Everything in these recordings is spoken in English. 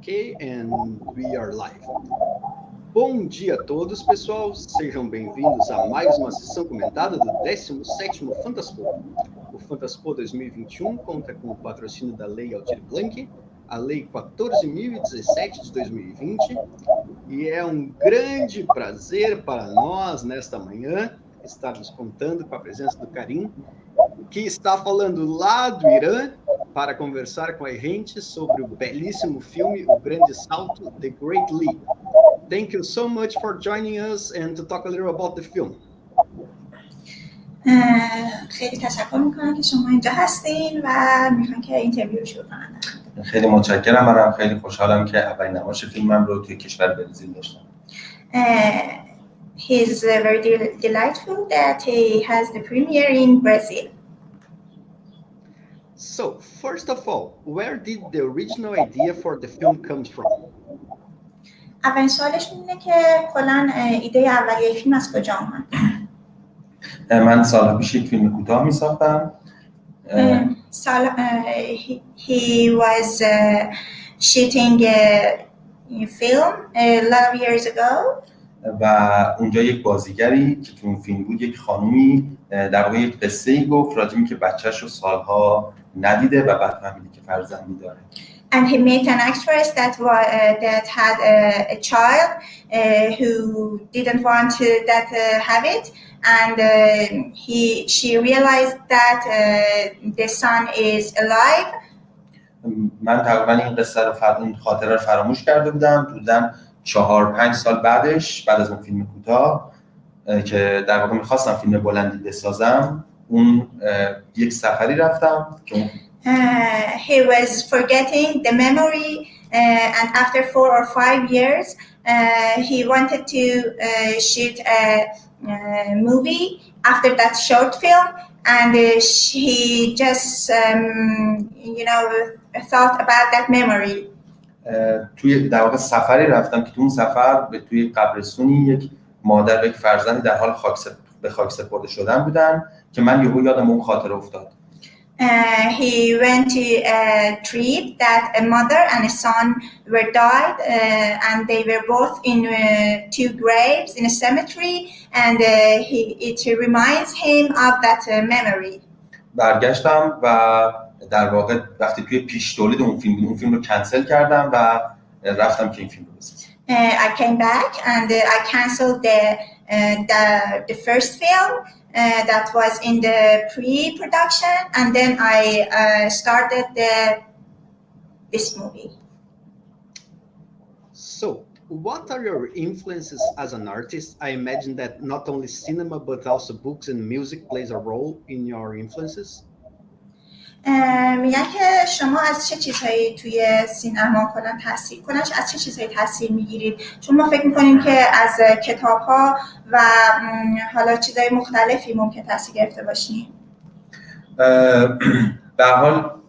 Ok, and we are live. Bom dia a todos, pessoal. Sejam bem-vindos a mais uma sessão comentada do 17º Fantaspoa. O Fantaspoa 2021 conta com o patrocínio da Lei Aldir Blanc, a Lei 14.017 de 2020, e é um grande prazer para nós, nesta manhã, estarmos contando com a presença do Karim, que está falando lá do Irã, para conversar com a gente sobre o belíssimo filme O Grande Salto, The Great Leap. Thank you so much for joining us and to talk a little about the film. خیلی تشکر میکنم که شما اینجا هستین و میخوام که اینترویو رو شروع کنم. خیلی متشکرم. منم خیلی خوشحالم که اولین نمایش فیلمم رو توی کشور برزیل داشتم. He's very delightful that he has the premiere in Brazil. So, first of all, where did the original idea for the film come from? اولین سوالش اینه که کلاً ایده اولیه فیلم از کجا اومد؟ من سالها پیش یک فیلم کوتاه می‌ساختم. He was shooting a film a lot of years ago. و اونجا یک بازیگری که تو اون فیلم بود، یک خانومی در واقع یک قصه‌ای گفت راجع به اینکه بچه‌ش رو سالها ندیده و بعد فهمیده که فرزندی داره. And he met an actress that had a child who didn't want to have it, and she realized that the son is alive. من تقریبا این قصه رو این خاطره رو فراموش کرده بودم. بودن 4-5 سال بعدش، بعد از اون فیلم کوتاه که در واقع می‌خواستم فیلم بلندی بسازم، اون یک سفری رفتم که he was forgetting the memory and after 4 or 5 years he wanted to shoot a movie after that short film, and he just thought about that memory. توی در واقع سفری رفتم که تو اون سفر به توی قبرستونی یک مادر و یک فرزندی در حال به خاک سپرده شدن بودن که من یهو یادم اون خاطره افتاد. He went to a trip that a mother and a son were died, and they were both in 2 graves in a cemetery, and it reminds him of that memory. برگشتم و در واقع وقتی توی پیش تولید اون فیلم رو کنسل کردم و رفتم که این فیلم رو بسازم. I came back and I canceled the first film that was in the pre-production, and then I started this movie. So, what are your influences as an artist? I imagine that not only cinema but also books and music plays a role in your influences. میگن که شما از چه چیزهایی توی سینما از چه چیزهایی تاثیر میگیرید؟ چون ما فکر میکنیم که از کتاب‌ها و حالا چیزهای مختلفی ممکن تاثیر گرفته باشیم. به هر حال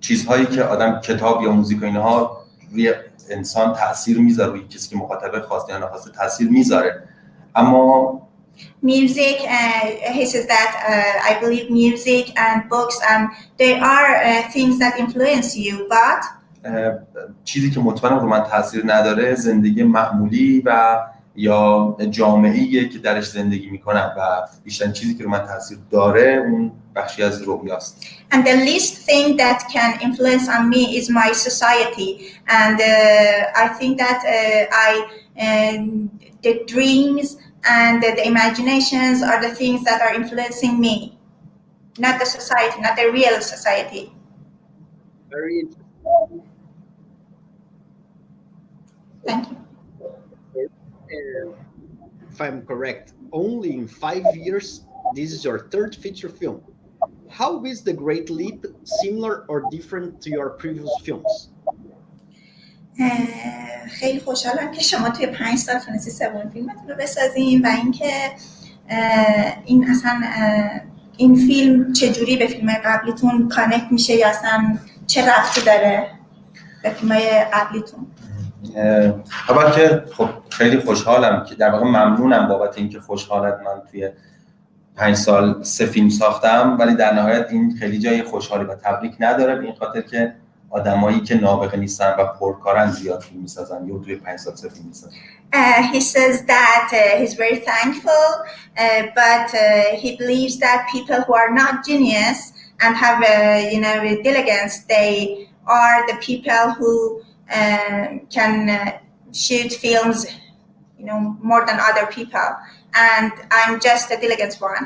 چیزهایی که آدم کتاب یا موزیک و اینها روی انسان تاثیر میذاره، روی کسی که مخاطب خواسته یا نخواسته تاثیر میذاره، اما music, he says that I believe music and books they are things that influence you, but چیزی که مطمئنم رو من تاثیر نداره زندگی معمولی و یا جامعه‌ایه که درش زندگی میکنم و بیشترین چیزی که رو من تاثیر داره اون بخشی از رویاست. And the least thing that can influence on me is my society, and I think that the dreams and the imaginations are the things that are influencing me, not the society, not the real society. Very interesting. Thank you. If I'm correct, only in 5 years, this is your 3rd feature film. How is The Great Leap similar or different to your previous films? خیلی خوشحالم که شما توی 5 سال تونستی 3مین فیلمتون رو بسازین و اینکه این اصلا این فیلم چجوری به فیلم‌های قبلیتون کانکت میشه یا اصلا چه ربطی داره به فیلم‌های قبلیتون. اول که خب خیلی خوشحالم که در واقع ممنونم بابت اینکه خوشحالت من توی 5 سال 3 فیلم ساختم، ولی در نهایت این خیلی جای خوشحالی و تبریک نداره، به این خاطر که آدمایی که نابغه نیستن و پرکارن زیاد فیلم میسازن یا توی 5 سال فیلم میسازن. He says that he's very thankful, but he believes that people who are not genius and have diligence, they are the people who can shoot films, more than other people, and I'm just a diligent one.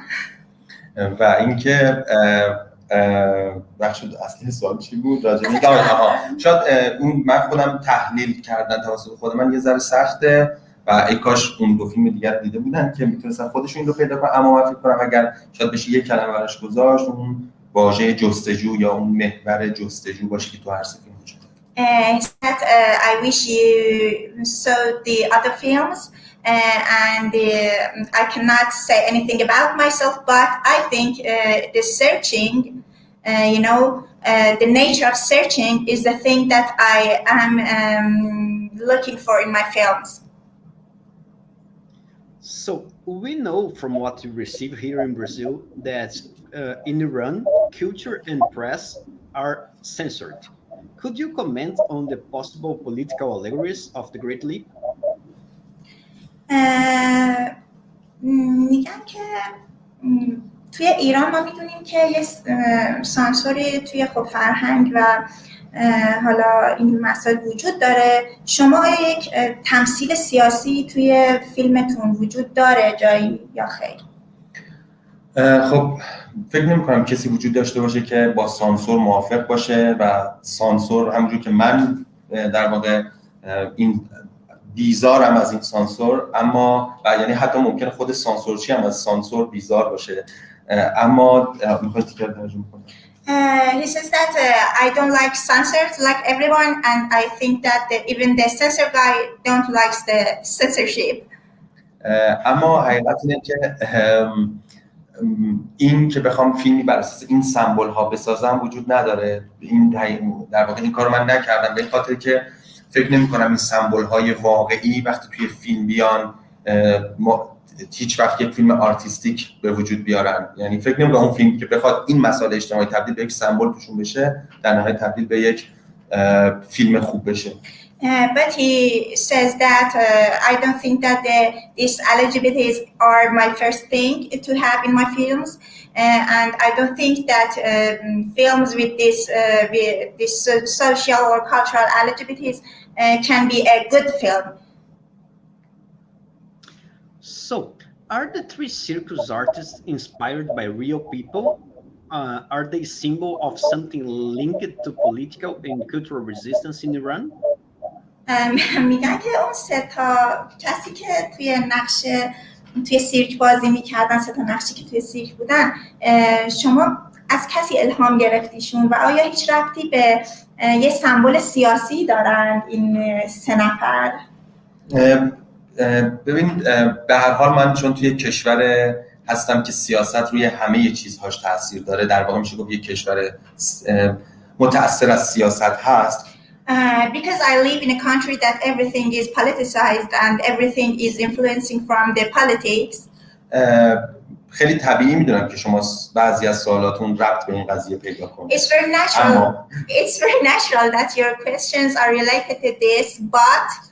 و اینکه بخش اصلی سوال چی بود؟ شاید اون من خودم تحلیل کردن توسط خود من یه ذره سخته و ای کاش اون دو فیلم دیگر دیده بودن که میتونستن خودشون رو پیدا کنن، اما من فکر کنم اگر شاید بشه یک کلمه براش گذاشت اون واژه جستجو یا اون محور جستجو باشه که تو هر سه فیلم وجود داره. He said, I wish you saw the other films, and I cannot say anything about myself, but I think the searching, the nature of searching is the thing that I am looking for in my films. So we know from what you receive here in Brazil that in Iran, culture and press are censored. Could you comment on the possible political allegories of the Great Leap? میگن که توی ایران ما میدونیم که یه سانسوری توی فرهنگ و حالا این مسائل وجود داره. شما یک تمثیل سیاسی توی فیلمتون وجود داره جایی یا خیر؟ خب فکر نمی‌کنم کسی وجود داشته باشه که با سانسور موافق باشه و سانسور همونجور که من در واقع این بیزارم از این سانسور، اما یعنی حتی ممکنه خود سانسورچی هم از سانسور بیزار باشه، اما میخواید تیکر ترجمه کنم. He says that I don't like censors like everyone, and I think that even the censor guy don't likes the censorship. اما حقیقت اینه که این که بخوام فیلمی بر اساس این سمبل ها بسازم وجود نداره. این در واقع این کارو من نکردم به خاطر که فکر نمی‌کنم این سمبل های واقعی وقتی توی فیلم بیان هیچ وقت یک فیلم آرتیستیک به وجود بیارن. یعنی فکر نمی‌کنم اون فیلم که بخواد این مسائل اجتماعی تبدیل به یک سمبل توشون بشه در نهایت تبدیل به یک فیلم خوب بشه. But he says that I don't think that these LGBTs are my first thing to have in my films, and I don't think that films with this social or cultural LGBTs can be a good film. So, are the three circus artists inspired by real people? Are they symbol of something linked to political and cultural resistance in Iran? میگن که اون سه تا کسی که توی سیرک بازی میکردن، سه تا نقشی که توی سیرک بودن، شما از کسی الهام گرفتیشون و آیا هیچ ربطی به یه سمبل سیاسی دارن این سه نفر؟ ببینید به هر حال من چون توی کشور هستم که سیاست روی همه چیزهاش تاثیر داره، در واقع میشه گفت یک کشور متأثر از سیاست هست. Because I live in a country that everything is politicized and everything is influencing from the politics. خیلی طبیعی میدونم که شما بعضی از سوالاتون ربط به این قضیه پیدا کنید. It's very natural. It's very natural that your questions are related to this, but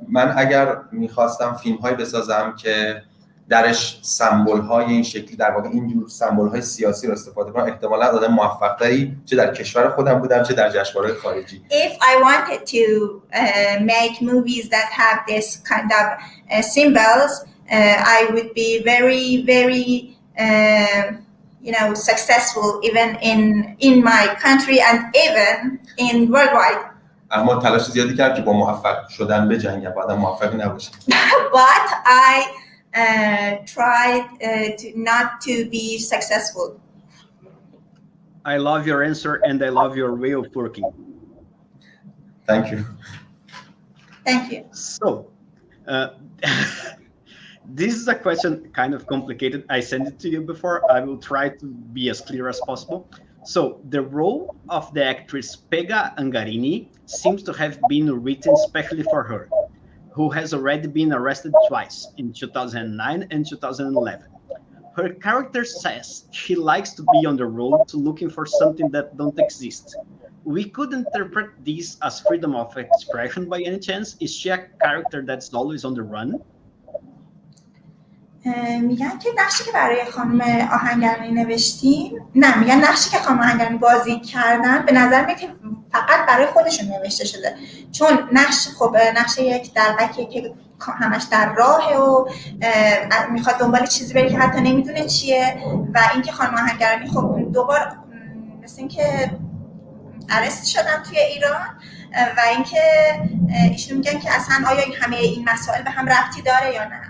من اگر میخواستم فیلم‌هایی بسازم که درش سمبول‌های این شکلی در واقع اینجور سمبول‌های سیاسی رو استفاده کنم، احتمالاً آدم موفق‌تری چه در کشور خودم بودم چه در جشنواره‌های خارجی. If I wanted to make movies that have this kind of symbols, I would be very successful even in my country and even in worldwide. اما تلاش زیادی کردم که با موفق شدن بجنگم، بعدم موفقی نباشم. But I tried not to be successful. I love your answer and I love your way of working. Thank you. Thank you. So, this is a question kind of complicated. I sent it to you before. I will try to be as clear as possible. So, the role of the actress Pega Angarini seems to have been written specially for her, who has already been arrested twice, in 2009 and 2011. Her character says she likes to be on the road to looking for something that don't exist. we could interpret this as freedom of expression by any chance? Is she a character that's always on the run? میگن که نقشی که برای خانم آهنگرانی نوشتیم، نه میگن نقشی که خانم آهنگرانی بازی کردن به نظر میاد که فقط برای خودشون نوشته شده، چون نقش یک دلقکیه که همش در راهه و میخواد دنبال چیزی بره که حتی نمیدونه چیه، و اینکه خانم آهنگرانی خب دوبار مثل اینکه ارست شدن توی ایران، و اینکه ایشون میگن که اصلا آیا همه این مسائل به هم ربطی داره یا نه.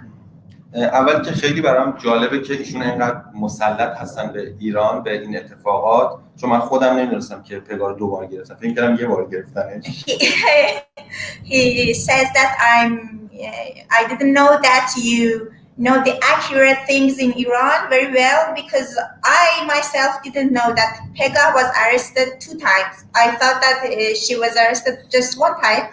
اول که خیلی برام جالبه که ایشون اینقدر مسلط هستن به ایران، به این اتفاقات، چون من خودم نمیدونستم که پگاه رو 2 بار گرفتن، فکر کردم 1 بار گرفتنش. He says that I didn't know that you know the accurate things in Iran very well, because I myself didn't know that Pegah was arrested 2 times. I thought that she was arrested just 1 time.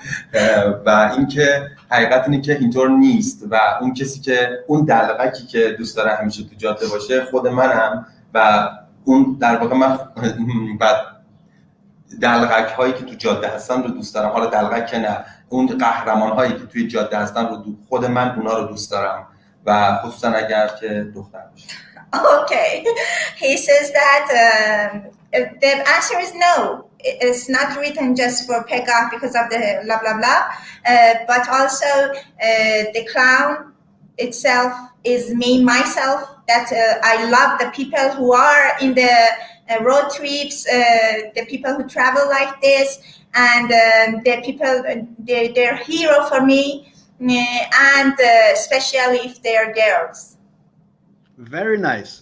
و اینکه حقیقت اینه که اینطور نیست، و اون کسی که اون دلقکی که دوست داره همیشه تو جاده باشه خود منم، و اون در واقع من بعد دلقک هایی که تو جاده هستن رو دوست دارم. حالا دلقک که نه، اون قهرمان هایی که توی جاده هستن رو خود من اونا رو دوست دارم، و خصوصا اگر که دختر باشه. Okay, he says that the answer is no. It's not written just for Pegah because of the blah blah blah, but also the clown itself is me myself. That I love the people who are in the road trips, the people who travel like this, and the people they're hero for me, and especially if they're girls. Very nice.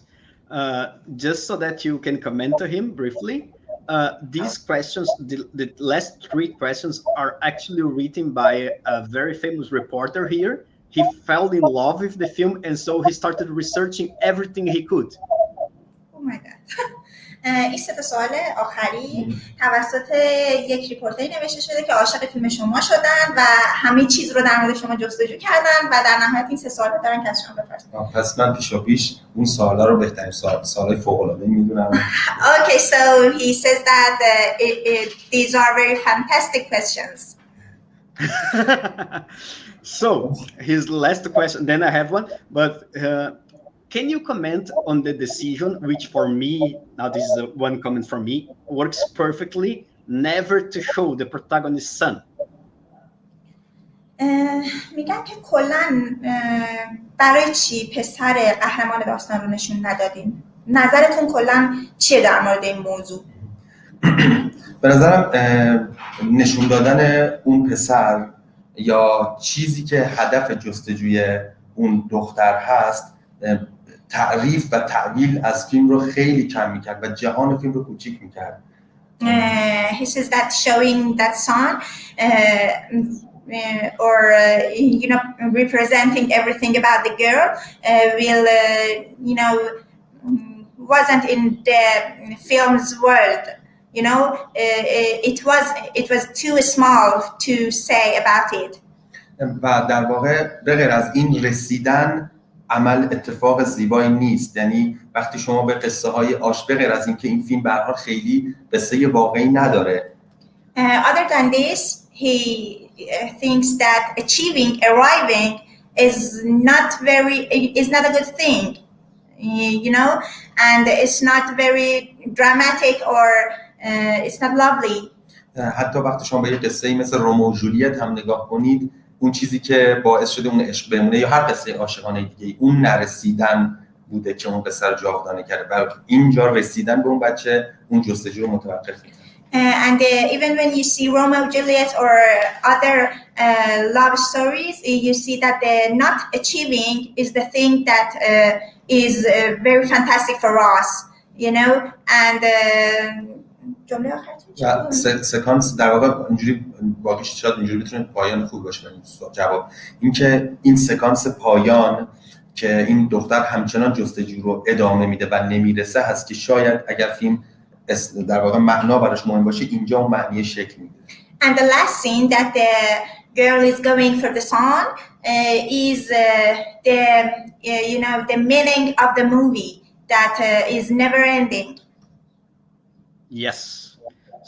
Just so that you can comment to him briefly, these questions, the last 3 questions, are actually written by a very famous reporter here. He fell in love with the film, and so he started researching everything he could. Oh my God. این 3 سوال آخری توسط یک ریپورتری نوشته شده که عاشق فیلم شما شدن و همه چیز رو در مورد شما جستجو کردن، و در نهایت این 3 سوال دارن که از شما بپرسن. پس من پیش اون سوالا رو بهترین سوالای فوق‌العاده میدونم. Okay, so he says that these are very fantastic questions. So his last question, then I have one, but can you comment on the decision, which for me, now this is one comment from me, works perfectly, never to show the protagonist's son? میگن که کلاً برای چی پسر قهرمان داستان رو نشون ندادین؟ نظرتون کلاً چیه در مورد این موضوع؟ به نظرم نشون دادن اون پسر یا چیزی که هدف جستجوی اون دختر هست، تعریف و تعبیل از فیلم رو خیلی کم میکرد و جهان فیلم رو کوچیک میکرد. He says that showing that son or you know representing everything about the girl will you know wasn't in the film's world, you know, it was too small to say about it. و در واقع به غیر از این رسیدن عمل اتفاق زیبایی نیست. یعنی وقتی شما به قصه های به غیر از این که این فیلم به هر حال خیلی قصه واقعی نداره. Other than this, he thinks that arriving is not a good thing, you know, and it's not very dramatic or it's not lovely. حتی وقتی شما به یه قصه‌ای مثل رومئو و جولیت هم نگاه کنید، اون چیزی که باعث شده اون عشق بمونه یا هر قصه عاشقانه دیگه، اون نرسیدن بوده که اون قصه رو جاودانه کرده، بلکه اینجا رسیدن به اون بچه اون جستجو رو متوقف می‌کنه. And even when you see Romeo and Juliet or other love stories, you see that the not achieving is the thing that is very fantastic for us, you know, and جمله آخر سکانس در واقع اینجوری باقیش شاید اینجوری بتونه پایان خوب باشه. این جواب این که این سکانس پایان که این دختر همچنان جستجو رو ادامه میده و نمیرسه هست که شاید اگر فیلم در واقع معنا براش مهم باشه اینجا اون معنی شکل میده. And the last scene that the girl is going for the son is the you know the meaning of the movie that is never ending. Yes.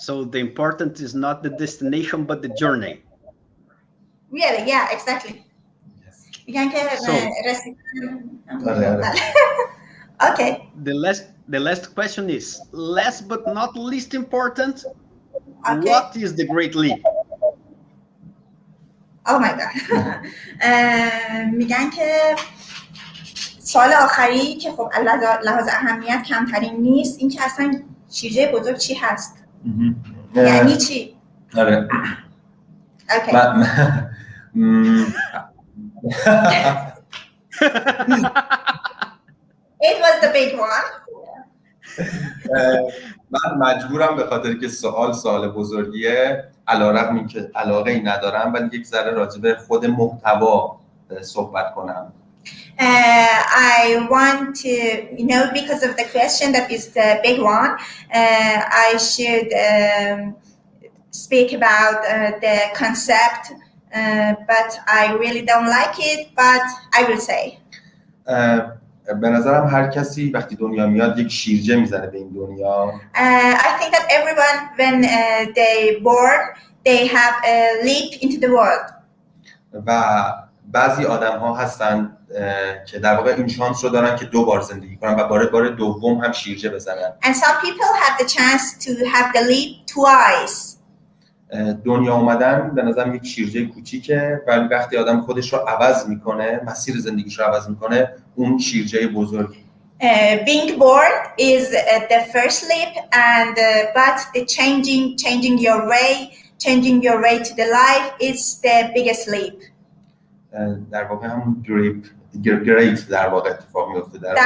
So the important is not the destination, but the journey. Really, yeah, exactly. Yes. میگن که So, Okay. the last question is, last but not least important, Okay. what is the great leap? Oh my god. میگن که سوال آخری که خب لحاظ اهمیت کمترین نیست، این که اصلا شیرجه بزرگ چی هست؟ یعنی چی؟ آره. Okay. It was the big one. من مجبورم به خاطر که سوال بزرگیه، علیرغم اینکه علاقه‌ای ندارم ولی یک ذره راجع به خود محتوا صحبت کنم. I want to, because of the question that is the big one, I should speak about the concept, but I really don't like it, but I will say. به نظرم هر کسی وقتی دنیا میاد یک شیرجه میزنه به این دنیا. I think that everyone when they born they have a leap into the world. و بعضی آدم‌ها هستن که در واقع این شانس رو دارن که 2 بار زندگی کنن و بار دوم هم شیرجه بزنن. And some people have the chance to have the leap twice. دنیا اومدن به نظرم یک شیرجه کوچیکه ولی وقتی آدم خودش رو عوض میکنه، مسیر زندگیش رو عوض میکنه، اون شیرجه بزرگ. Being born is the first leap, and but the changing your way to the life is the biggest leap. در واقع همون great در واقع اتفاق میفته در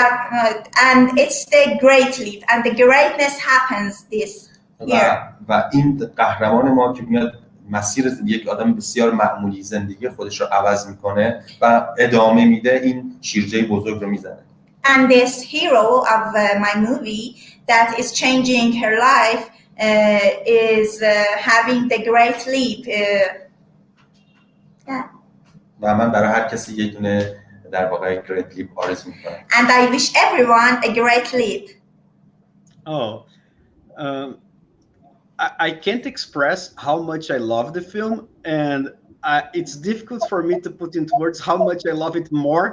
and it's the great leap and the greatness happens this year. و این قهرمان ما که میاد مسیر یک آدم بسیار معمولی زندگی خودش رو عوض میکنه و ادامه میده، این شیرجه بزرگ رو میزنه. And this hero of my movie that is changing her life is having the great leap. و من برای هر کسی یک دونه در واقع great leap آرزو میکنم. And I wish everyone a great leap. Oh, I can't express how much I love the film, and it's difficult for me to put into words how much I love it more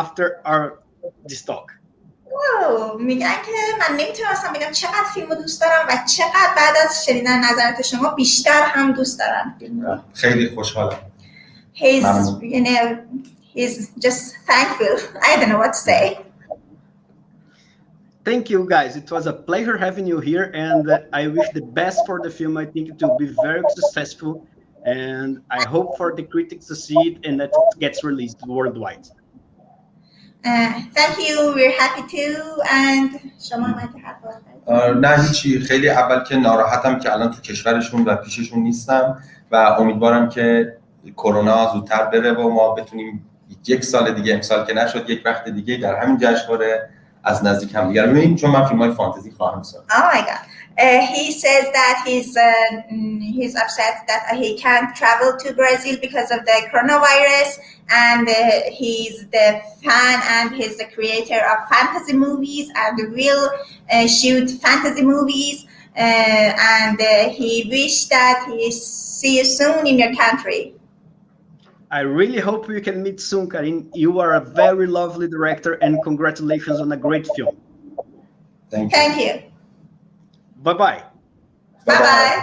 after this talk. میگن که من نمیتونم اصلا بگم چقدر فیلمو دوست دارم و چقدر بعد از شنیدن نظرات شما بیشتر هم دوست دارم فیلمو. خیلی خوشحالم. He's just thankful. I don't know what to say. Thank you, guys. It was a pleasure having you here, and I wish the best for the film. I think it will be very successful, and I hope for the critics to see it and that it gets released worldwide. Thank you. We're happy too. And شما نه هیچی، خیلی اول که ناراحتم که الان تو کشورشون و پیششون نیستم و امیدوارم که کرونا زودتر بره و ما بتونیم 1 سال دیگه، امسال که نشد، یک وقت دیگه در همین جشنواره از نزدیک هم دیگر ببینیم، چون من فیلم‌های فانتزی خواهم ساخت. Oh my god. He says that he's upset that he can't travel to Brazil because of the coronavirus, and he's the fan and he's the creator of fantasy movies and will shoot fantasy movies, and he wished that he see you soon in your country. I really hope we can meet soon, Karim. You are a very lovely director, and congratulations on a great film. Thank you. Bye-bye. Bye-bye.